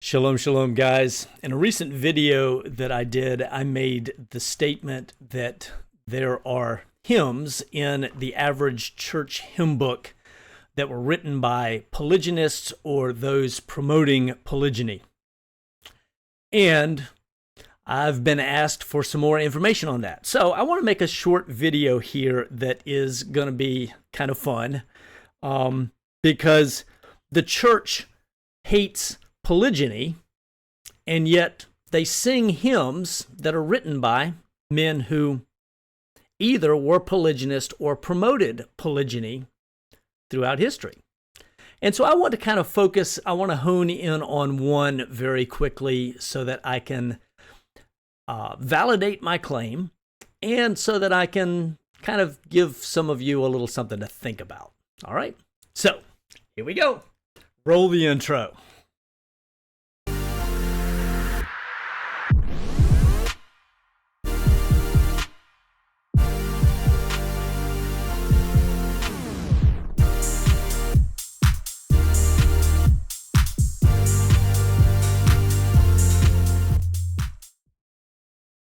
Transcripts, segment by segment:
Shalom, shalom, guys. In a recent video that I did, I made the statement that there are hymns in the average church hymn book that were written by polygynists or those promoting polygyny. And I've been asked for some more information on that. So I want to make a short video here that is going to be kind of fun because the church hates polygyny, and yet they sing hymns that are written by men who either were polygynist or promoted polygyny throughout history. And so I want to kind of focus, I want to hone in on one very quickly so that I can validate my claim and so that I can kind of give some of you a little something to think about. All right, so here we go. Roll the intro.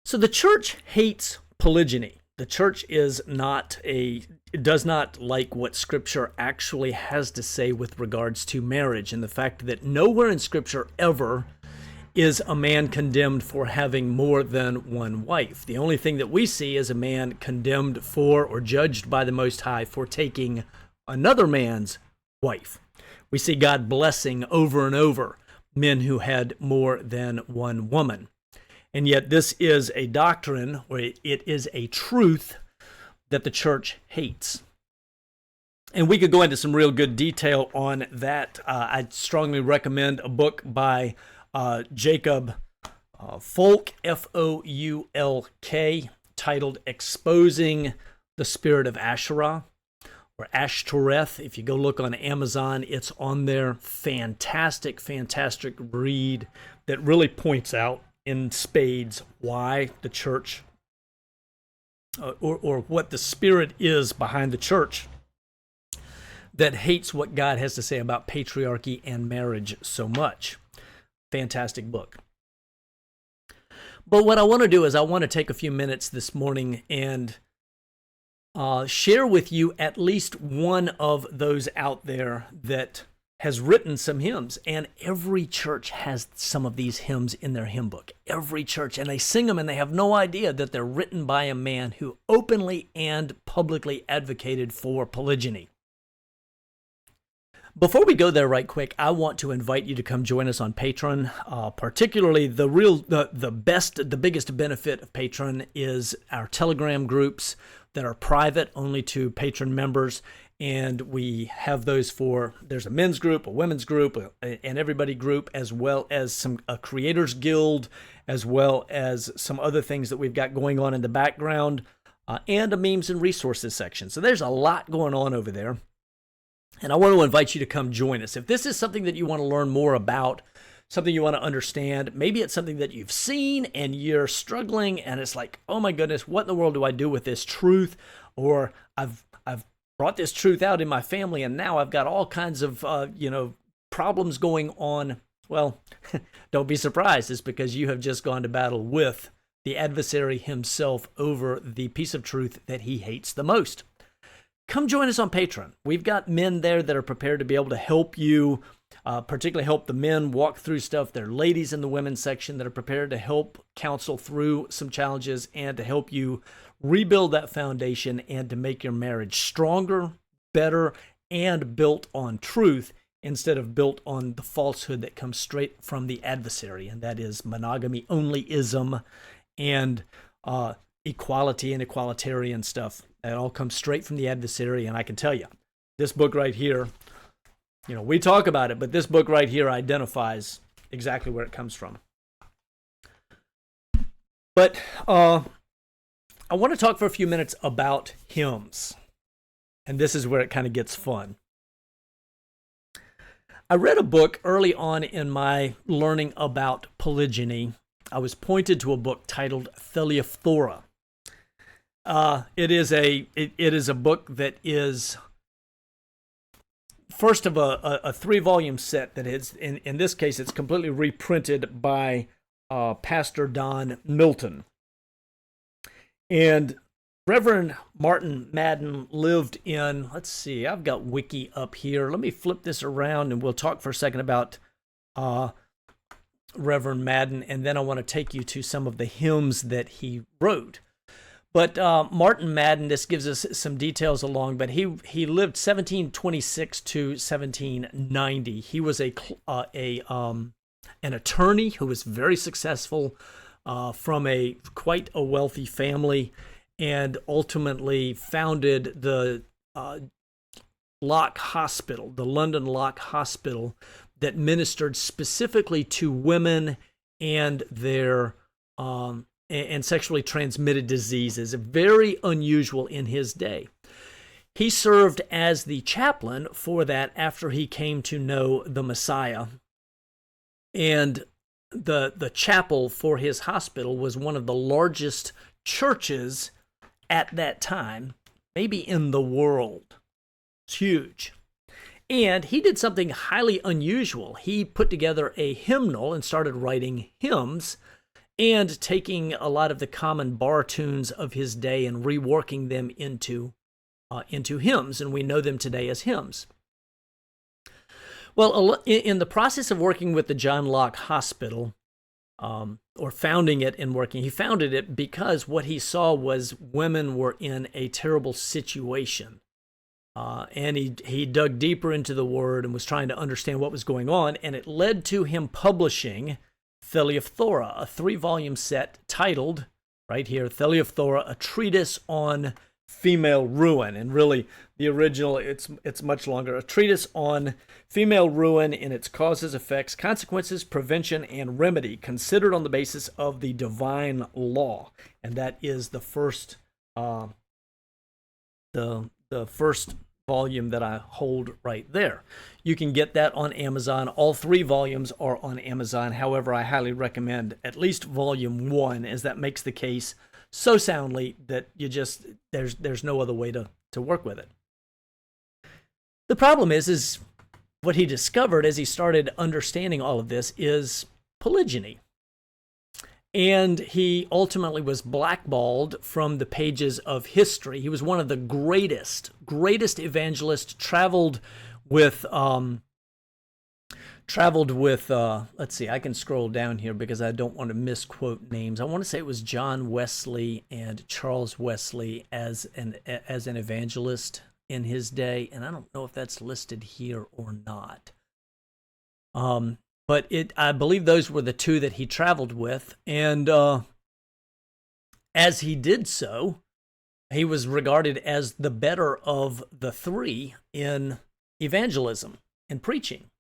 So the church hates polygyny. The church does not like what Scripture actually has to say with regards to marriage, and the fact that nowhere in Scripture ever is a man condemned for having more than one wife. The only thing that we see is a man condemned for or judged by the Most High for taking another man's wife. We see God blessing over and over men who had more than one woman. And yet this is a doctrine, or it is a truth that the church hates. And we could go into some real good detail on that. I strongly recommend a book by Jacob Folk, F-O-U-L-K, titled Exposing the Spirit of Asherah, or Ashtoreth. If you go look on Amazon, it's on there. Fantastic, fantastic read that really points out in spades why the church or what the spirit is behind the church that hates what God has to say about patriarchy and marriage so much. Fantastic book. But what I want to do is I want to take a few minutes this morning and share with you at least one of those out there that has written some hymns, and every church has some of these hymns in their hymn book. Every church, and they sing them and they have no idea that they're written by a man who openly and publicly advocated for polygyny. Before we go there right quick, I want to invite you to come join us on Patron. Particularly the biggest benefit of Patron is our Telegram groups that are private only to Patron members. And we have those there's a men's group, a women's group, an everybody group, as well as a creators guild, as well as some other things that we've got going on in the background, and a memes and resources section. So there's a lot going on over there. And I want to invite you to come join us. If this is something that you want to learn more about, something you want to understand, maybe it's something that you've seen and you're struggling and it's like, oh my goodness, what in the world do I do with this truth? Or I've brought this truth out in my family, and now I've got all kinds of, problems going on. Well, don't be surprised. It's because you have just gone to battle with the adversary himself over the piece of truth that he hates the most. Come join us on Patreon. We've got men there that are prepared to be able to help you, particularly help the men walk through stuff. There are ladies in the women's section that are prepared to help counsel through some challenges and to help you rebuild that foundation and to make your marriage stronger, better, and built on truth instead of built on the falsehood that comes straight from the adversary, and that is monogamy onlyism and equality and equalitarian stuff. That all comes straight from the adversary, and I can tell you, this book right here, we talk about it, but this book right here identifies exactly where it comes from. But I want to talk for a few minutes about hymns, and this is where it kind of gets fun. I read a book early on in my learning about polygyny. I was pointed to a book titled Theleophthora. It is a book that is first of a 3-volume set that is, in this case, it's completely reprinted by Pastor Don Milton. And Reverend Martin Madden lived in, let's see, I've got Wiki up here. Let me flip this around and we'll talk for a second about Reverend Madden, and then I want to take you to some of the hymns that he wrote. But Martin Madden, this gives us some details along, but he lived 1726 to 1790. He was an attorney who was very successful from quite a wealthy family, and ultimately founded the Lock Hospital, the London Lock Hospital, that ministered specifically to women and their and sexually transmitted diseases, very unusual in his day. He served as the chaplain for that after he came to know the Messiah. And the chapel for his hospital was one of the largest churches at that time, maybe in the world. It's huge. And he did something highly unusual. He put together a hymnal and started writing hymns and taking a lot of the common bar tunes of his day and reworking them into hymns, and we know them today as hymns. Well, in the process of working with the John Locke Hospital, or founding it and working, he founded it because what he saw was women were in a terrible situation. And he dug deeper into the Word and was trying to understand what was going on, and it led to him publishing Thaliopthora, a 3-volume set titled, right here, Thaliopthora, a treatise on female ruin. And really, the original, it's much longer. A treatise on female ruin in its causes, effects, consequences, prevention, and remedy, considered on the basis of the divine law. And that is the first the first volume that I hold right there. You can get that on Amazon. All 3 volumes are on Amazon. However, I highly recommend at least volume 1, as that makes the case so soundly that you just there's no other way to work with it. The problem is what he discovered as he started understanding all of this is polygyny. And he ultimately was blackballed from the pages of history. He was one of the greatest evangelists, traveled with, let's see, I can scroll down here because I don't want to misquote names. I want to say it was John Wesley and Charles Wesley as an evangelist in his day. And I don't know if that's listed here or not. But I believe those were the 2 that he traveled with. And as he did so, he was regarded as the better of the 3 in evangelism and preaching.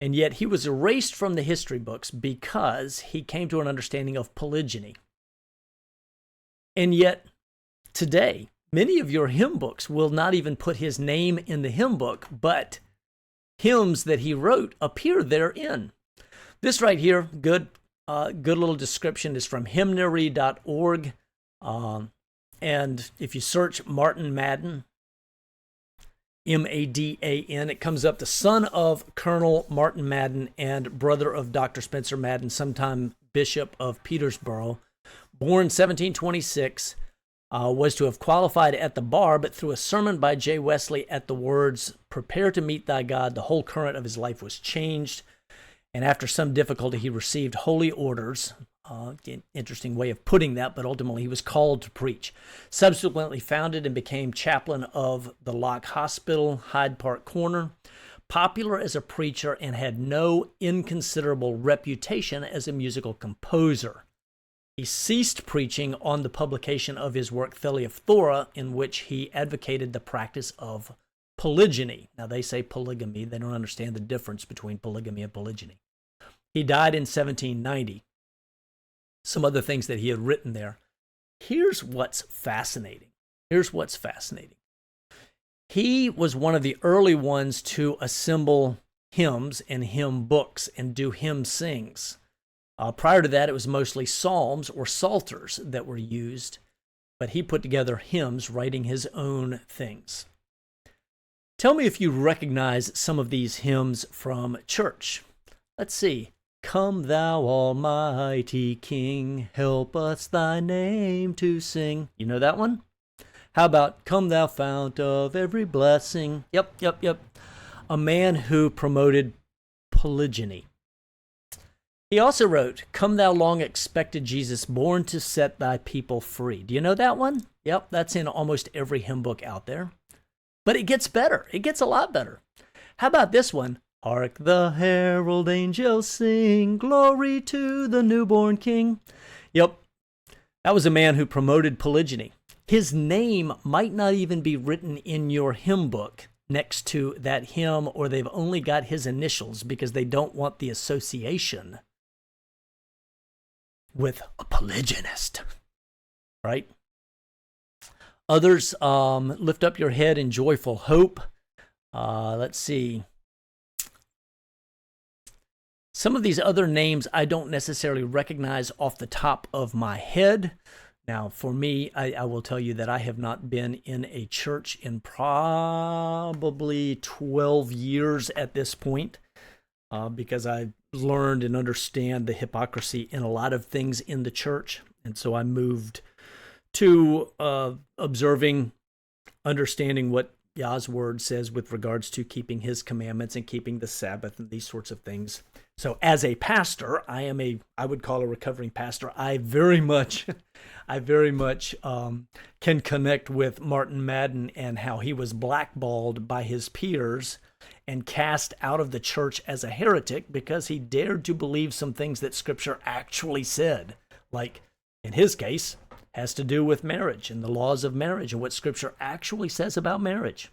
And yet he was erased from the history books because he came to an understanding of polygyny. And yet today, many of your hymn books will not even put his name in the hymn book, but hymns that he wrote appear therein. This right here, good little description, is from hymnary.org. And if you search Martin Madden, M-A-D-A-N, it comes up, the son of Colonel Martin Madden and brother of Dr. Spencer Madden, sometime Bishop of Petersborough, born 1726, was to have qualified at the bar, but through a sermon by J. Wesley at the words, "Prepare to meet thy God," the whole current of his life was changed. And after some difficulty, he received holy orders. Interesting way of putting that, but ultimately he was called to preach. Subsequently founded and became chaplain of the Lock Hospital, Hyde Park Corner. Popular as a preacher and had no inconsiderable reputation as a musical composer. He ceased preaching on the publication of his work Thaliopthora, in which he advocated the practice of polygyny. Now, they say polygamy. They don't understand the difference between polygamy and polygyny. He died in 1790. Some other things that he had written there. Here's what's fascinating. He was one of the early ones to assemble hymns and hymn books and do hymn sings. Prior to that, it was mostly psalms or psalters that were used, but he put together hymns, writing his own things. Tell me if you recognize some of these hymns from church. Let's see. Come thou almighty King, help us thy name to sing. You know that one? How about Come thou fount of every blessing? Yep. A man who promoted polygyny. He also wrote, Come thou long expected Jesus, born to set thy people free. Do you know that one? Yep, that's in almost every hymn book out there. But it gets better. It gets a lot better. How about this one? Hark the herald angels sing, glory to the newborn King. Yep, that was a man who promoted polygyny. His name might not even be written in your hymn book next to that hymn, or they've only got his initials because they don't want the association with a polygynist, right? Others, lift up your head in joyful hope. Let's see. Some of these other names I don't necessarily recognize off the top of my head. Now, for me, I will tell you that I have not been in a church in probably 12 years at this point, because I learned and understand the hypocrisy in a lot of things in the church. And so I moved to observing, understanding what Yah's word says with regards to keeping his commandments and keeping the Sabbath and these sorts of things. So as a pastor, I would call a recovering pastor. I very much can connect with Martin Madden and how he was blackballed by his peers and cast out of the church as a heretic because he dared to believe some things that Scripture actually said. Like, in his case, has to do with marriage and the laws of marriage and what Scripture actually says about marriage.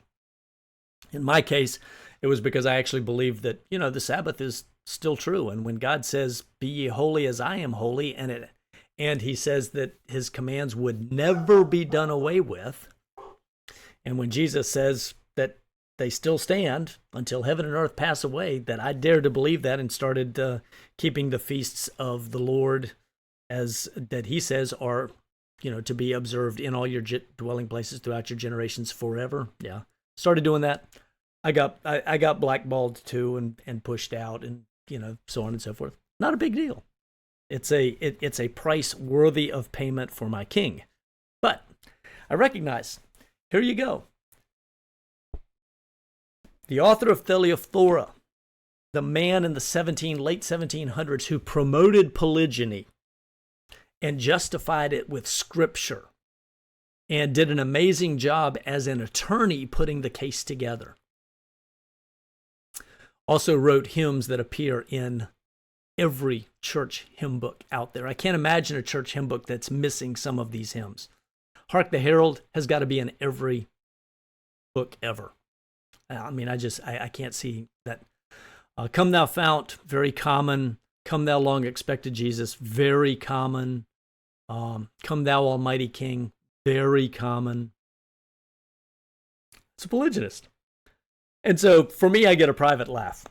In my case, it was because I actually believed that, the Sabbath is still true. And when God says, be ye holy as I am holy, and he says that his commands would never be done away with. And when Jesus says that they still stand until heaven and earth pass away, that I dared to believe that and started keeping the feasts of the Lord as that he says are, to be observed in all your dwelling places throughout your generations forever. Yeah. Started doing that. I got blackballed too and pushed out and, so on and so forth. Not a big deal. It's a price worthy of payment for my king. But I recognize, here you go. The author of Theleophora, the man in the late 1700s who promoted polygyny and justified it with Scripture and did an amazing job as an attorney putting the case together. Also wrote hymns that appear in every church hymn book out there. I can't imagine a church hymn book that's missing some of these hymns. Hark the Herald has got to be in every book ever. I can't see that. Come Thou Fount, very common. Come Thou Long Expected Jesus, very common. Come Thou Almighty King, very common. It's a polygynist. And so for me, I get a private laugh.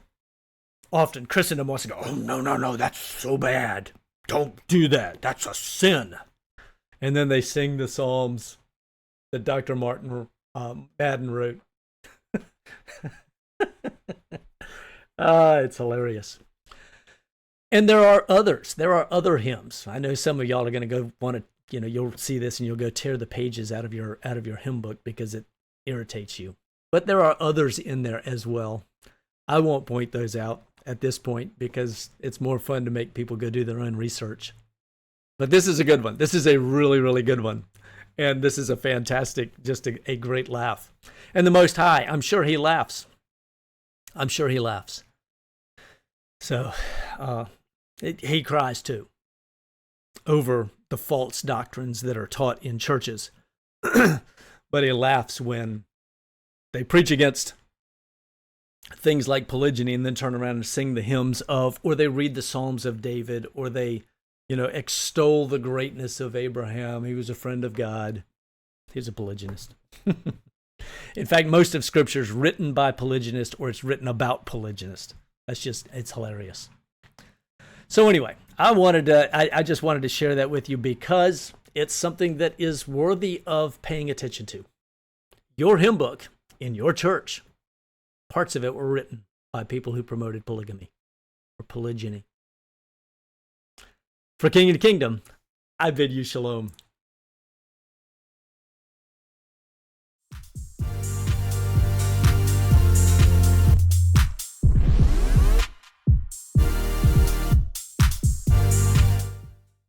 Often Christendom wants to go, oh, no, that's so bad. Don't do that. That's a sin. And then they sing the Psalms that Dr. Martin Madden wrote. It's hilarious. And there are others. There are other hymns. I know some of y'all are going to go want to, you'll see this and you'll go tear the pages out of your hymn book because it irritates you. But there are others in there as well. I won't point those out at this point because it's more fun to make people go do their own research. But this is a good one. This is a really, really good one. And this is a fantastic, just a great laugh. And the Most High, I'm sure he laughs. I'm sure he laughs. So he cries too over the false doctrines that are taught in churches. But he laughs when they preach against things like polygyny and then turn around and sing the hymns of, or they read the Psalms of David, or they, extol the greatness of Abraham. He was a friend of God. He's a polygynist. In fact, most of Scripture is written by polygynists or it's written about polygynists. It's hilarious. So anyway, I just wanted to share that with you because it's something that is worthy of paying attention to. Your hymn book in your church parts of it were written by people who promoted polygamy or polygyny. For King of the Kingdom, I bid you shalom.